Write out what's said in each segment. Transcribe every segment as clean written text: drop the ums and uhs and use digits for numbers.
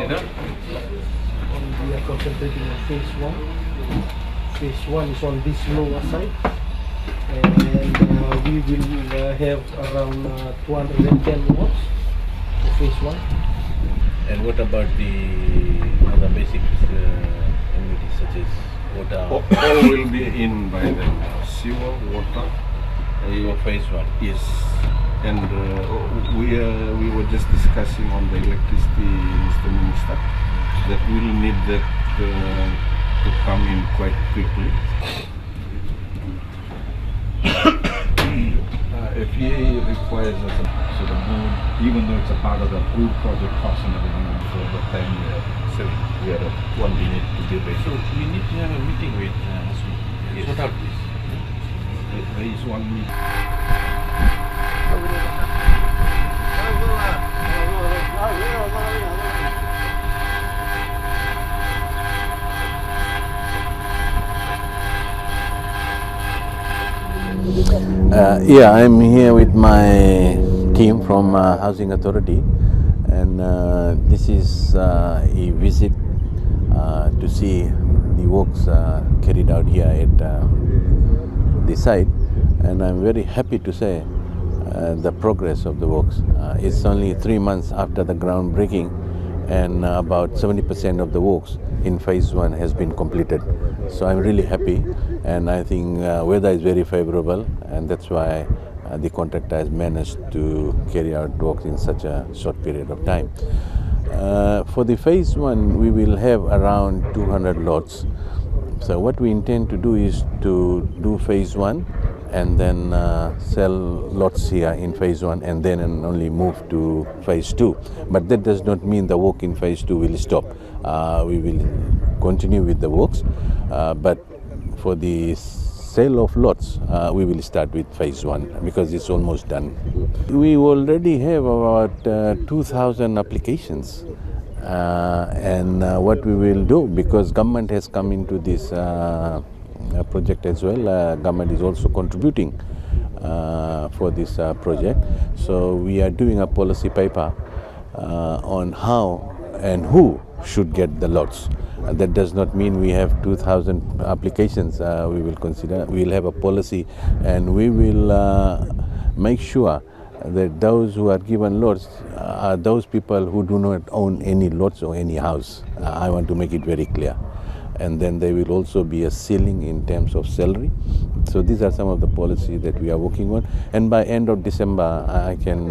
We are concentrating on phase one. Phase one is on this lower side, and we will have around 210 watts for phase one. And what about the other basic amenities such as water? All will be in by then. Sewer, water. For phase one? Yes. And we were just discussing on the electricity, Mr. Minister, that we'll need that to come in quite quickly. FEA requires us, so the board, even though it's a part of the approved project cost and everything, for the time we are at 1 minute to be ready. So we need to have a meeting with Hasmi. Sort out this. There is one meeting. Yeah, I'm here with my team from Housing Authority, and this is a visit to see the works carried out here at the site, and I'm very happy to say the progress of the works. It's only 3 months after the groundbreaking, and about 70% of the works in phase one has been completed. So I'm really happy, and I think weather is very favorable, and that's why the contractor has managed to carry out works in such a short period of time. For the phase one, we will have around 200 lots. So what we intend to do is to do phase one and then sell lots here in phase one, and then only move to phase two. But that does not mean the work in phase two will stop. We will continue with the works, but for the sale of lots, we will start with phase one because it's almost done. We already have about 2,000 applications, and what we will do, because government has come into this project as well, government is also contributing for this project. So we are doing a policy paper on how and who should get the lots. That does not mean we have 2,000 applications. We will consider, we will have a policy, and we will make sure that those who are given lots are those people who do not own any lots or any house. I want to make it very clear. And then there will also be a ceiling in terms of salary. So these are some of the policies that we are working on. And by end of December, I can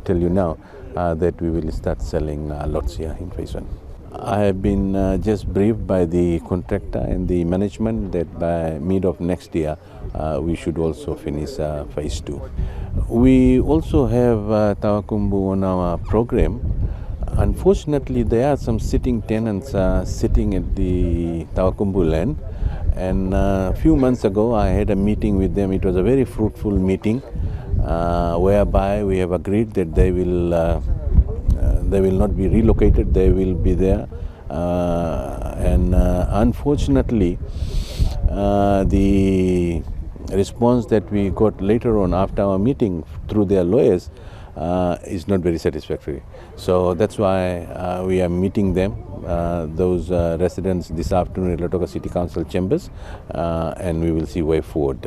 tell you now that we will start selling lots here in phase one. I have been just briefed by the contractor and the management that by mid of next year, we should also finish phase two. We also have Tawakumbu on our program. Unfortunately, there are some sitting tenants sitting at the Tawakumbu land, and a few months ago I had a meeting with them. It was a very fruitful meeting whereby we have agreed that they will not be relocated, they will be there, and unfortunately the response that we got later on after our meeting through their lawyers is not very satisfactory. So that's why we are meeting them, those residents, this afternoon at Lautoka City Council chambers, and we will see way forward.